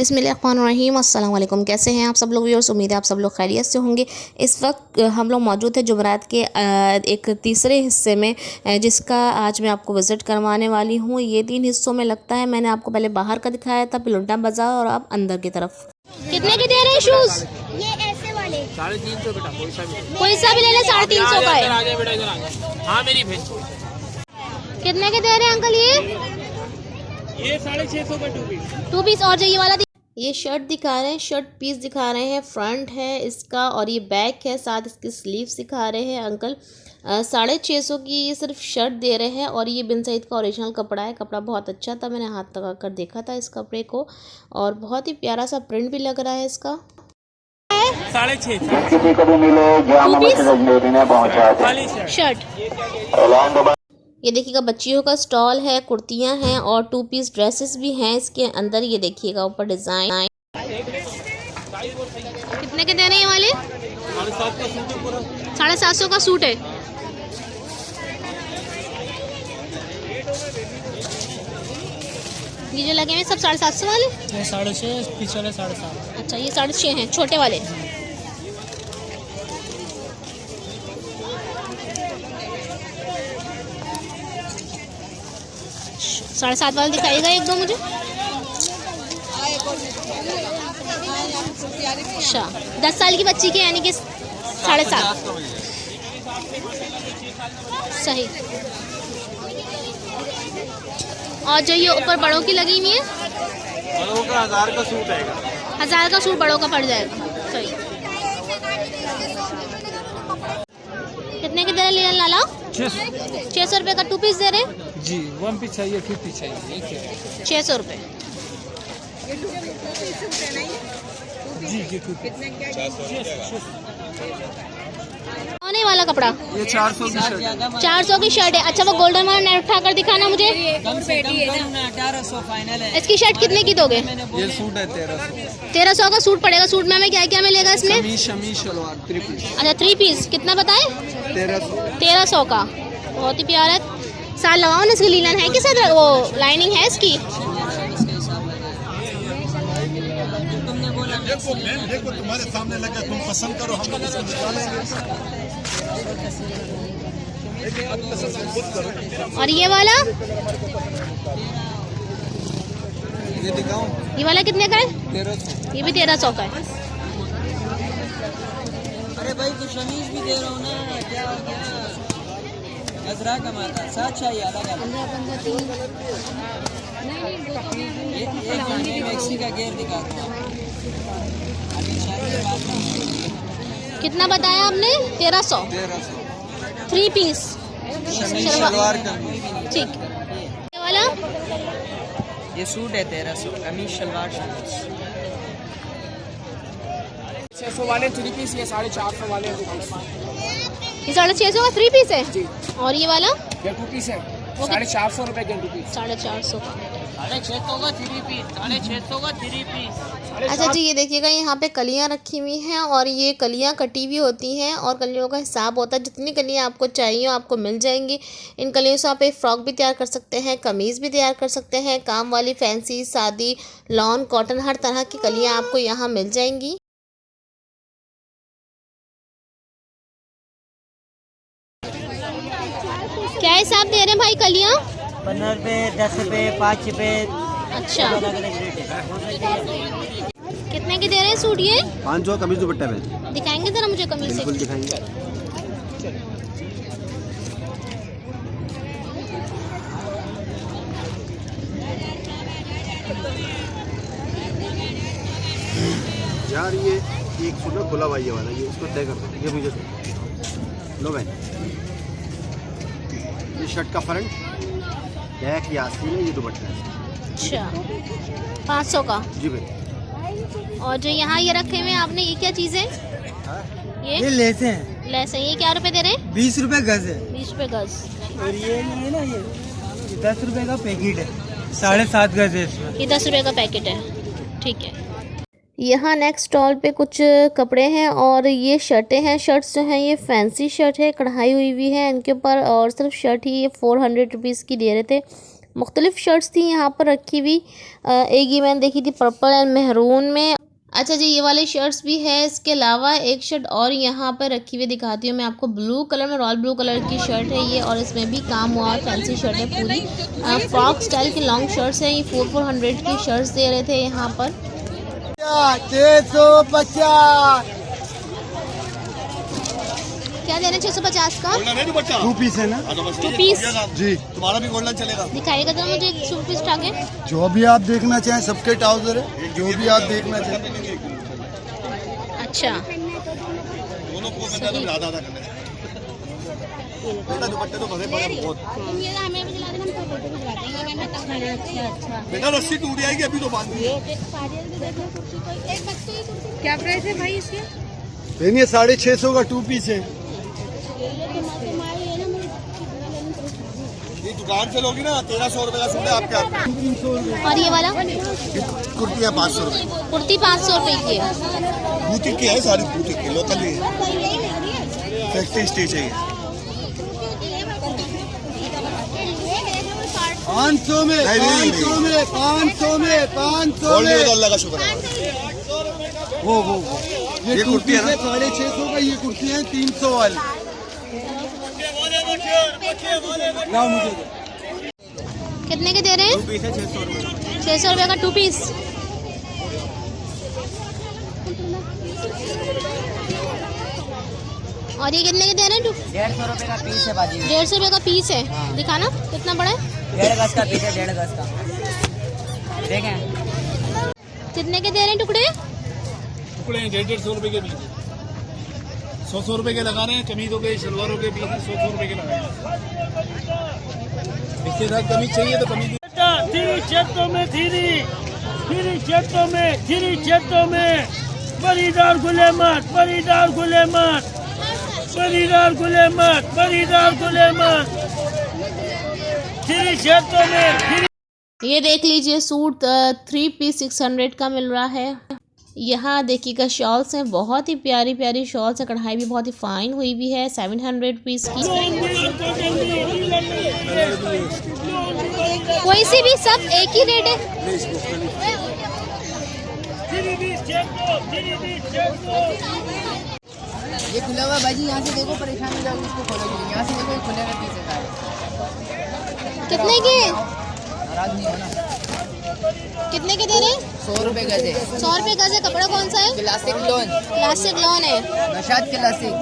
बिस्मिल्लाहिर्रहमानिर्रहीम। अस्सलाम वालेकुम। कैसे हैं आप सब लोग व्यूअर्स? उम्मीद है आप सब लोग खैरियत से होंगे। इस वक्त हम लोग मौजूद हैं जुमेरात के एक तीसरे हिस्से में, जिसका आज मैं आपको विज़िट करवाने वाली हूँ। ये 3 हिस्सों में लगता है। मैंने आपको पहले बाहर का दिखाया था, पिलुंडा बाज़ार, और अब अंदर की तरफ। कितने के दे रहे हैं शूज़? ये ऐसे वाले 350 बेटा, कोई सा भी ले लें। 350 का है। आगे बेटा, इधर आगे। हाँ मेरी बहन। कितने के दे रहे हैं अंकल ये 650 का 2 पीस? और जो ये वाला ये शर्ट दिखा रहे हैं, शर्ट पीस दिखा रहे हैं। फ्रंट है इसका और ये बैक है, साथ इसकी स्लीव्स दिखा रहे हैं अंकल। 650 की ये सिर्फ शर्ट दे रहे हैं। और ये बिन सईद का ओरिजिनल कपड़ा है। कपड़ा बहुत अच्छा था, मैंने हाथ लगा कर देखा था इस कपड़े को, और बहुत ही प्यारा सा प्रिंट भी लग रहा है इसका। 650 शर्ट ये देखिएगा, बच्चियों का स्टॉल है, कुर्तियां हैं और 2 पीस ड्रेसेस भी हैं इसके अंदर। ये देखिएगा ऊपर डिज़ाइन। कितने के दे रहे हैं ये वाले? 750 का सूट है। ये जो लगे हुए सब 750 वाले? 6.5, पीछे वाले 7.5। अच्छा, ये 6.5 हैं छोटे वाले। साढ़े 7 वाला दिखाएगा एक दो मुझे। अच्छा, 10 साल की बच्ची के यानी कि 7.5। सही। और जो ये ऊपर बड़ों की लगी हुई है, बड़ों का 1000 का सूट आएगा। 1000 का सूट बड़ों का पड़ जाएगा। सही। कितने के दे रहे हैं लाला? 600 रुपये का 2 पीस दे रहे हैं जी। 1 पीस चाहिए, 2 पीस चाहिए। 600 रुपये जी जी। होने वाला कपड़ा। ये 400 की शर्ट। 400 की शर्ट है। अच्छा, वो गोल्डन वाला नेट उठा कर दिखाना मुझे। 1800 फाइनल है। इसकी शर्ट कितने की दोगे? ये सूट है 1300। 1300 का सूट पड़ेगा। सूट में हमें क्या क्या मिलेगा इसमें? शमीज शलवार 3 पीस। अच्छा, 3 पीस कितना बताए? 1300 का। बहुत ही प्यारा है। साल लगाओ ना, इसकी लीलन है कि सर वो लाइनिंग है इसकी? देखो तुम्हारे सामने लगा, तुम पसंद करो, हम लोग इसको निकालेंगे। और ये वाला? ये दिखाऊं? ये वाला कितने का है? 1300। ये भी 1300 का है। अरे भाई कुछ शमीज भी दे रहा हूँ ना, क्या हो गया? अजरा कमाता साथ चाहिए अलग अलग। एक मैक्सी का गेयर दिखाता हूँ। कितना बताया आपने? 1300। 3 पीस शलवार का। ठीक। ये वाला? ये सूट है 1300, कमीज शलवार शमीज। 600 वाले 3 पीस, ये 450 वाले। ये 650 का 3 पीस है जी। और ये वाला? ये 2 पीस है, 450 रुपए के 2 पीस। 450 का। 650 का 3 पीस, 650 का 3 पीस। अच्छा जी, ये देखिएगा, यहाँ पे कलियाँ रखी हुई हैं और ये कलियाँ कटी हुई होती हैं और कलियों का हिसाब होता है। जितनी कलियाँ आपको चाहिए आपको मिल जाएंगी। इन कलियों से आप एक फ़्रॉक भी तैयार कर सकते हैं, कमीज़ भी तैयार कर सकते हैं। काम वाली, फैंसी, सादी, लॉन, कॉटन, हर तरह की कलियाँ आपको यहाँ मिल जाएंगी। क्या हिसाब दे रहे हैं भाई कलियाँ? 15 रुपये, 10 रुपये, 5 रुपये। अच्छा, अलग अलग रेट है। कितने के दे रहे हैं सूट ये? 500 कमीज दुपट्टा में दिखाएंगे ज़रा मुझे कमीज़ से? बिल्कुल दिखाएंगे। यार ये एक सूट ना खुला हुआ ये वाला, ये इसको तय कर दो, ये मुझे दो। लो बहन, ये शर्ट का फ्रंट, बैक ये आस्तीन है, ये दुपट्टा है। अच्छा, 500 का जी भाई। और जो यहाँ ये रखे हुए हैं आपने, ये क्या चीज़ है? ये लेसे हैं। लेस है। ये क्या रुपए दे रहे हैं? 20 रुपये गज है। 20 रुपये गज। और ये नहीं है ना, ये 10 रुपये का पैकेट है, 7.5 गज है इसमें। ये 10 रुपये का पैकेट है। ठीक है। यहाँ नेक्स्ट स्टॉल पे कुछ कपड़े हैं और ये शर्टें हैं। शर्ट्स जो हैं ये फैंसी शर्ट है, कढ़ाई हुई है इनके ऊपर, और सिर्फ शर्ट ही ये 400 रुपीज़ की दे रहे थे। मुख्तलिफ शर्ट्स थी यहाँ पर रखी हुई। एक ये मैंने देखी थी पर्पल एंड मेहरून में। अच्छा जी, ये वाले शर्ट्स भी है। इसके अलावा एक शर्ट और यहाँ पर रखी हुई दिखाती हूँ मैं आपको। ब्लू कलर में, रॉयल ब्लू कलर की शर्ट है ये, और इसमें भी काम हुआ और फैंसी शर्ट है पूरी। फ्रॉक स्टाइल की लॉन्ग शर्ट्स हैं ये। 400 की शर्ट्स दे रहे थे यहाँ पर। 650 क्या दे रहे हैं 650 का? 2 पीस है ना? 2 पीस जी, तुम्हारा भी गोल्डन चलेगा। दिखाइएगा जरा मुझे 2 पीस उठा के। जो भी आप देखना चाहें, सबके ट्राउजर है, जो भी आप देखना चाहें। अच्छा, दोनों को आधा करना है। दुपट्टे तो भरे पड़े बहुत। बेटा रस्सी टूट जाएगी अभी तो बाद में। क्या प्राइस है भाई इसके? 650 का 2 पीस है। ये दुकान से लोगी ना 1300 रुपए का सूट है आपके हाथ। और ये वाला कुर्तियाँ 500 रुपए। कुर्ती 500 रुपए की है। बूटिक की है, सारी बूटिक की, लोकल ही है, फैक्ट्री स्टेज है। 500 में 500 में अल्लाह का शुक्र है। वो ये कुर्ती है 650 का, ये कुर्ती है 300 वाली। कितने के दे रहे हैं? 2 पीस है 600 रुपए। 600 रुपये का 2 पीस। और ये कितने के दे रहे हैं? 150 रुपए का पीस है बाजी। 150 रुपये का पीस है। दिखाना कितना बड़ा है? 1.5 गज का पीस है, 1.5 गज का। देखें कितने के दे रहे हैं टुकड़े? टुकड़े 150 रुपए के बीच 100 रुपए के लगा रहे हैं। कमीजों के, शलवारों के बीच 100 रुपए के लगा रहे हैं। इसके साथ कमीज चाहिए तो कमीज। धीरे चेतों में चेतों में बरीदार गुले मत, बरीदार गुले मत, बरीदार गुले मत, बरीदार गुले मत, धीरे चेतों में। ये देख लीजिए सूट 3 पीस 600 का मिल रहा है। यहाँ देखिएगा शॉल्स हैं, बहुत ही प्यारी प्यारी शॉल्स है। कढ़ाई भी बहुत ही फाइन हुई भी है। 700 पीस की। कोई सी भी, सब एक ही रेट है। ये खुला हुआ बाजी, यहाँ से देखो, परेशान हो जाओगे इसको खोलोगे। यहाँ से देखो, ये खुले हुए पीस है। कितने के? नाराज नहीं होना। कितने के दे रहे हैं? 100 रुपए गज है। 100 रुपये गज है। कपड़ा कौन सा है? क्लासिक लोन, क्लासिक लॉन है। नशाद क्लासिक।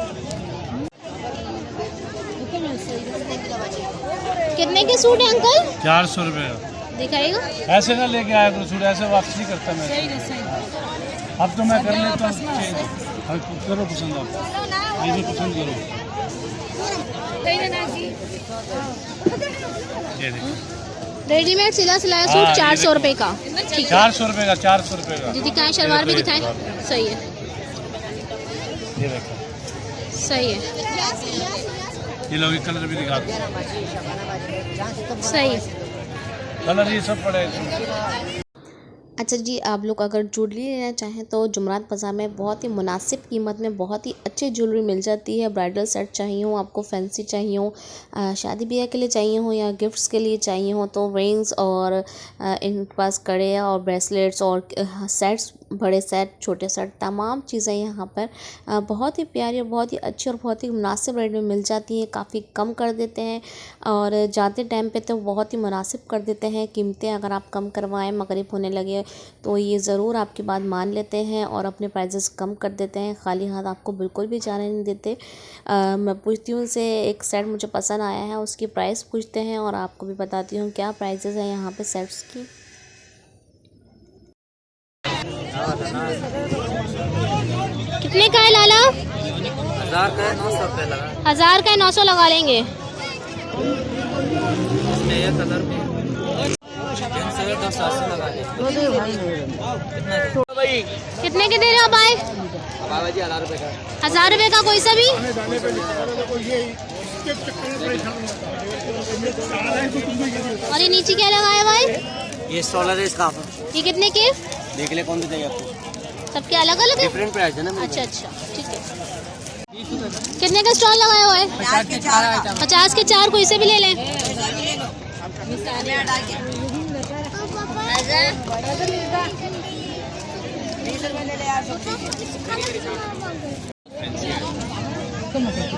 कितने के सूट है अंकल? 400 रुपए। दिखाइएगा। ऐसे ना लेके आया करो सूट, ऐसे वापसी करता मैं। अब तो मैं कर लेता हूँ। करो पसंद, आप ये भी पसंद करो। ये देखो रेडीमेड सिला सिलाया सूट 400 रुपये का। ठीक है, 400 रुपए का, 400 रुपए का। जी दिखाएं, शलवार भी दिखाएं। सही है, ये देखो, सही है, ये लोग कलर भी दिखा दो। सही। कलर ये सब पड़े हैं। अच्छा जी, आप लोग अगर ज्वेलरी लेना चाहें तो जुमरात बाज़ार में बहुत ही मुनासिब कीमत में बहुत ही अच्छी ज्वेलरी मिल जाती है। ब्राइडल सेट चाहिए हो, आपको फैंसी चाहिए हो, शादी ब्याह के लिए चाहिए हो या गिफ्ट्स के लिए चाहिए हो, तो रिंग्स और इनके पास कड़े और ब्रेसलेट्स और सेट्स, बड़े सेट, छोटे सेट, तमाम चीज़ें यहाँ पर बहुत ही प्यारी और बहुत ही अच्छी और बहुत ही मुनासिब रेट में मिल जाती हैं। काफ़ी कम कर देते हैं और जाते टाइम पे तो बहुत ही मुनासिब कर देते हैं कीमतें। अगर आप कम करवाएं, मगरिब होने लगे तो ये ज़रूर आपकी बात मान लेते हैं और अपने प्राइजेस कम कर देते हैं। खाली हाथ आपको बिल्कुल भी जाने नहीं देते। मैं पूछती हूँ उनसे, एक सेट मुझे पसंद आया है, उसकी प्राइस पूछते हैं और आपको भी बताती हूँ क्या प्राइजेस हैं यहाँ पे सेट्स की। कितने का है लाला? 1000 का है, 900 रुपए लगा। 1000 का है, 900 लगा लेंगे। ये कलर में 380 लगा ले। कितने के दे रहे हो भाई? 1000 रुपए का। 1000 रुपये का कोई सा भी? और ये नीचे क्या लगाया भाई? ये स्टॉलर है इसका। ये कितने के? देख ले कौन सा चाहिए आपको। सबके अलग अलग है? डिफरेंट प्राइस है ना। अच्छा अच्छा, ठीक है। कितने का स्टॉल लगाया हुआ है? 50 के 4 आइटम। 50 के 4, कोई से भी ले लें।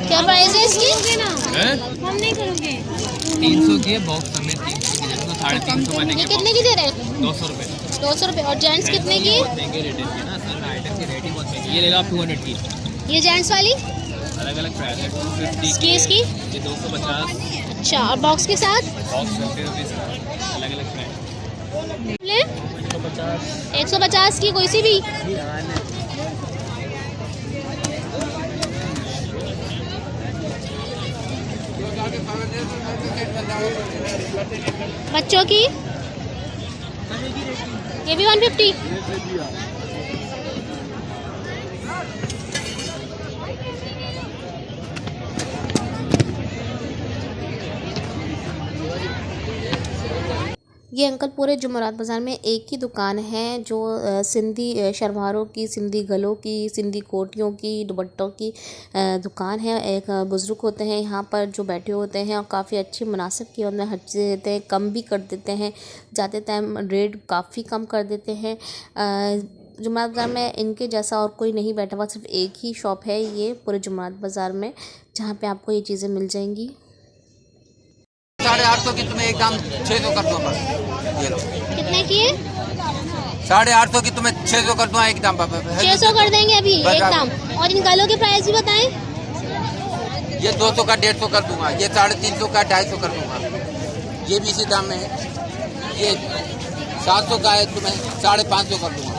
क्या प्राइस है इसकी? हम नहीं करोगे 300 की है बॉक्स समेत 300 की जिसको 350 में ये देंगे कितने की दे रहे हैं? 200 रुपये 200 रुपये। और जेंट्स कितने की? महंगे रेट है ना सर आइटम की रेट ही बहुत महंगी ये लेगा आप 200 की ये जेंट्स वाली अलग अलग प्राइस है 250 इसकी ये 250 अच्छा, और बॉक्स के साथ बॉक्स 50 रुपीज़ अलग अलग प्राइस ले 150 की कोई सी भी। बच्चों की ये भी 150। ये अंकल पूरे जुमेरात बाज़ार में एक ही दुकान है जो सिंधी शलवारों की, सिंधी गलों की, सिंधी कोटियों की, दुपट्टों की दुकान है। एक बुज़ुर्ग होते हैं यहाँ पर जो बैठे होते हैं और काफ़ी अच्छी मुनासिब कीमत में हर चीज़ देते हैं, कम भी कर देते हैं, जाते टाइम रेट काफ़ी कम कर देते हैं। जुमेरात बाज़ार में इनके जैसा और कोई नहीं बैठा हुआ, सिर्फ एक ही शॉप है ये पूरे जुमेरात बाज़ार में जहाँ पे आपको ये चीज़ें मिल जाएंगी। 850 की तुम्हें एक दाम 600 कर दूँ बस ये लो। कितने की है? 850 की तुम्हें 600 कर दूँ एक दाम 600 कर देंगे अभी एक दाम। और इन गलों के प्राइस भी बताएं। ये 200 का 150 कर दूंगा, ये 350 का 250 कर दूंगा, ये भी इसी दाम में है। ये 700 का है तुम्हें 550 कर दूंगा।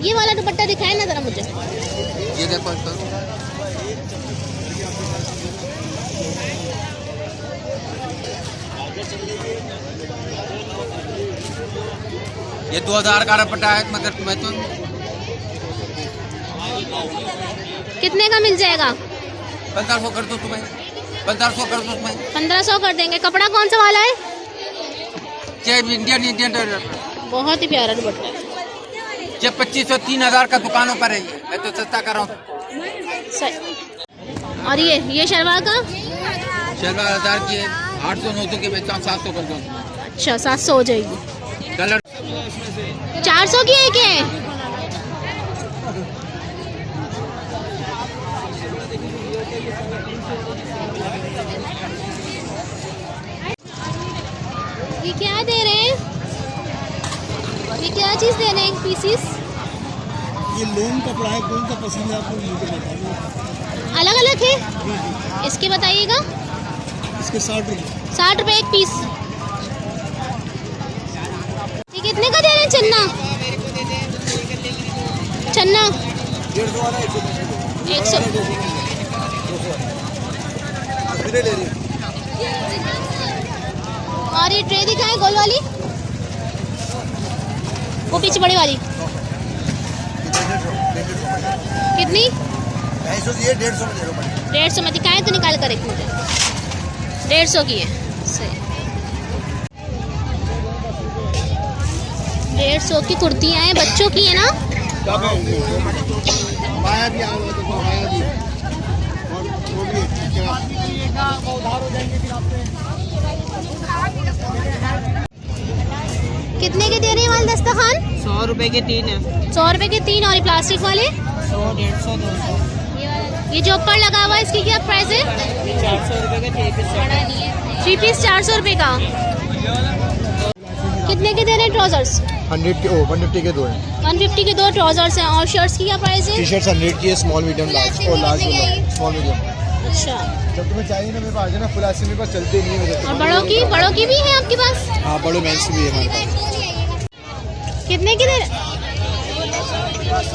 ये वाला दुपट्टा दिखाए ना जरा मुझे। ये देखो इसको। ये 2000 का दुपट्टा है मगर तुम्हें तो कितने का मिल जाएगा? 1500 कर दूं तुम्हें, 1500 कर दूं तुम्हें। 1500 कर देंगे। कपड़ा कौन सा वाला है? इंडियन बहुत ही प्यारा दुपट्टा है। ये 2500 3000 का दुकानों पर है, मैं तो सस्ता कर रहा हूँ। सही। और ये शलवार का? शलवार 1000 की है, 800 900 के बेचता हूँ, 700 कर दूँ। अच्छा 700 हो जाएगी। कलर 400 की है क्या? ये क्या दे रहे हैं? ये क्या चीज़ दे रहे हैं? पीसीस ये लोन कपड़ा है, कौन सा पसंद है आपको मुझे बता दो। अलग अलग है। इसके बताइएगा। इसके 60 रुपये। 60 रुपये एक पीस। ये कितने का दे रहे हैं चन्ना? चन्ना 150 वाला 100। ले रही और ये ट्रे दिखाएं गोल वाली, वो पीछे बड़ी वाली कितनी? 250 की है, 150 में दे रहा हूँ। 150 में दिखाएं तो निकाल कर एक मुझे। 150 की है। सही। 150 की कुर्तियाँ हैं, बच्चों की है ना? माया भी आया तो माया भी और वो भी कितने के दे रहे हैं वाले दस्तरखान? 100 रुपये के 3 है। 100 रुपये के 3। और ये प्लास्टिक वाले 100 150 200। ये जो ऊपर लगा हुआ है इसकी क्या प्राइस है? 400 रुपये का 3 पीस 3 पीस 400 रुपये का। कितने के दे रहे हैं ट्राउजर्स? 100 के 150 के दो हैं। 150 के 2 ट्राउजर्स हैं। और शर्ट्स की क्या प्राइस है? टी शर्ट 100 की है, स्मॉल मीडियम लार्ज और लार्ज स्मॉल मीडियम। अच्छा। जब तुम्हें चाहिए ना मेरे पास आ जाना, फुल आइस मेरे पास चलते नहीं है। और बड़ों की भी है आपके पास? हाँ बड़े मेंस भी है हमारे पास। कितने की दे रहे?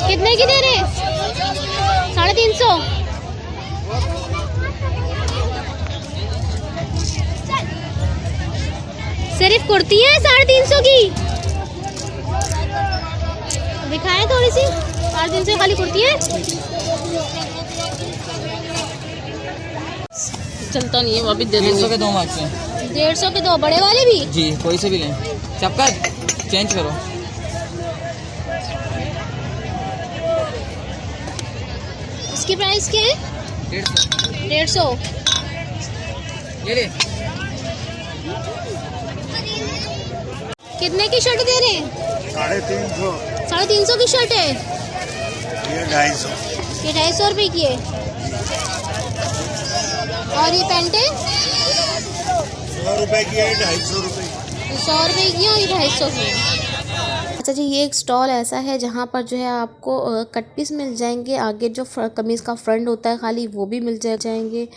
कितने की दे रहे? 350। सिर्फ कुर्ती है 350 की? दिखाएं थोड़ी सी। 350 खाली कुर्ती है? चलता नहीं है, वो भी दे 300 के 2 मार्क्स हैं। 150 के 2 बड़े वाले भी? जी कोई से भी लें, सबका चेंज करो। इसकी प्राइस क्या है? 150। 150। ये ले कितने की शर्ट दे रहे हैं? 350। 350 की शर्ट है। ये 250। ये 250 रुपये की है। और ये पैंट है 100 रुपए की है, 250 रुपए। 100 रुपये की और ये 250 की है। अच्छा जी, ये एक स्टॉल ऐसा है जहाँ पर जो है आपको कट पीस मिल जाएंगे। आगे जो कमीज़ का फ्रंट होता है खाली वो भी मिल जाएंगे।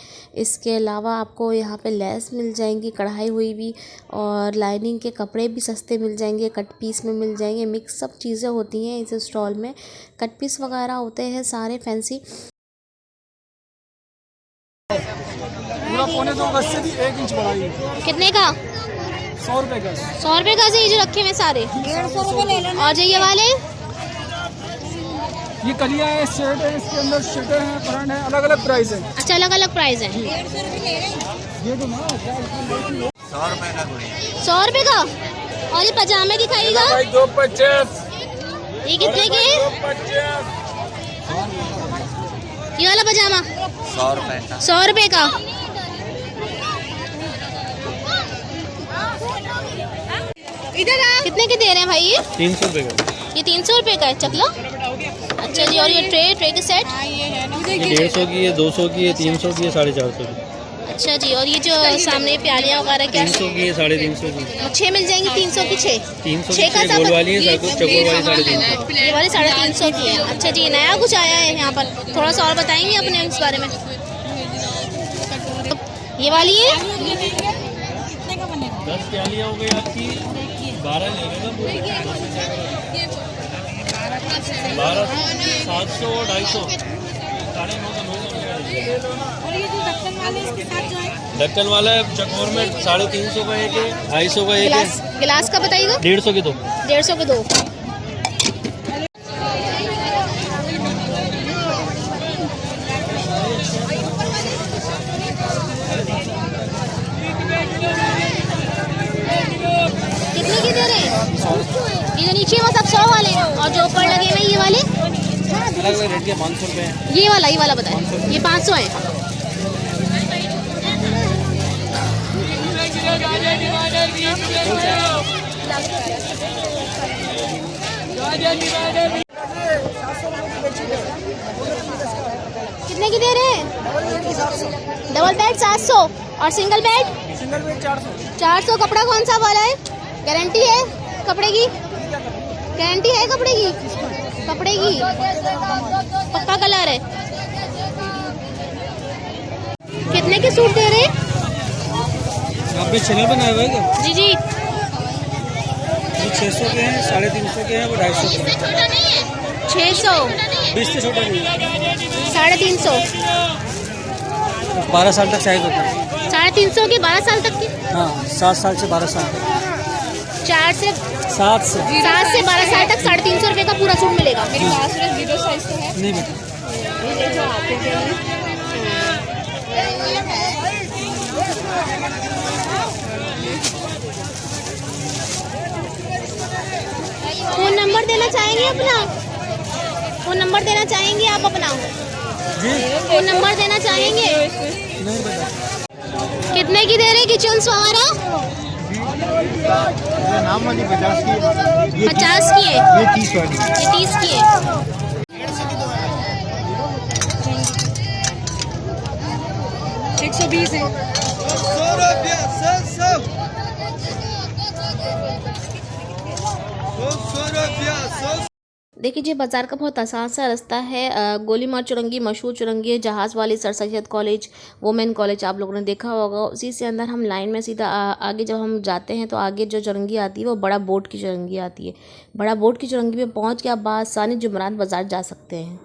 इसके अलावा आपको यहाँ पे लेस मिल जाएंगी कढ़ाई हुई भी, और लाइनिंग के कपड़े भी सस्ते मिल जाएंगे, कट पीस में मिल जाएंगे। मिक्स सब चीज़ें होती हैं इस स्टॉल में। कट पीस वगैरह होते हैं सारे फैंसी। पूरा 1.25 गज से भी 1 इंच बढ़ाई है। कितने का? 100 रुपए गज। 100 रुपये का ये जो रखे हुए सारे 150 रुपये ले लेना। और जो ये वाले ये कलियां है, शर्ट है, इसके अंदर शर्टें हैं, फ्रंट है, अलग अलग प्राइस है। अच्छा, अलग अलग प्राइस है। ये तो ना 100 रुपए का थोड़ी 100 रुपये का। और ये पजामे दिखाइएगा, भाई 250। ये कितने के हैं? 250। ये वाला पजामा 100 रुपए का। 100 रुपये का। इधर आ। कितने के दे रहे हैं भाई ये? 300 रुपए का। ये 300 रुपये का है चकला। अच्छा जी, और ये ट्रे के सेट? ये 150 की है, 200 की है, 300 की है, 450 की। अच्छा जी, और ये जो सामने प्यालियाँ वगैरह क्या? 300 की है, 350 की। 6 मिल जाएंगी 300 की 6? 300 छः का की गोल वाली है, चकोर वाली 350। ये वाली 350 की है। अच्छा जी, नया कुछ आया है यहाँ पर, थोड़ा सा और बताएंगे अपने इस बारे में। ये वाली है 10 प्यालियाँ हो गई आपकी, 12 ले लेगा पूरे। 12 700 और 250, 9.5 ढक्कन वाला है चकोर में 350 का एक है, 250 का एक है। गिलास का बताइएगा। 150 के 2। 150 के 2। कितने की दे रहे हैं? ये जो नीचे वो सब 100 वाले हैं, और जो ऊपर लगे हुए ये वाले अलग अलग रेट के 500 रुपये है। ये वाला बताएं। ये 500 है। कितने की दे रहे हैं? डबल बेड 700 और सिंगल बेड 400। कपड़ा कौन सा वाला है? गारंटी है कपड़े की? गारंटी है कपड़े की? पक्का कलर है। कितने के सूट दे रहे हैं? आपने चैनल बनाया हुआ है क्या? जी जी। ये 600 के हैं, 350 के हैं, वो 250 के हैं। 600 20 से छोटा नहीं है। 350 12 साल तक साइज होता है। 350 की 12 साल तक की। हाँ, 7 साल से 12 साल तक। 7 से 12 साल तक 350 रुपये का पूरा सूट मिलेगा। नहीं बेटा, फोन नंबर देना चाहेंगे अपना? फोन नंबर देना चाहेंगे आप अपना? फोन नंबर देना चाहेंगे? नहीं बेटा। कितने की दे रहे किचन्स वगैरह? नाम वाली 50 की। 50 की है। ये 30 वाली। ये 30 की है। 120 है। 100 रुपया 100 रुपया 100। देखिए जी, बाज़ार का बहुत आसान सा रास्ता है। गोली मार चुरंगी मशहूर चुरंगी है, जहाज़ वाली, sir Syed college, women college आप लोगों ने देखा होगा। उसी से अंदर हम लाइन में सीधा आगे जब हम जाते हैं तो आगे जो चुरंगी आती है वो बड़ा बोर्ड की चुरंगी आती है। बड़ा बोर्ड की चुरंगी पे पहुंच के आप बासानी जुमरान बाज़ार जा सकते हैं।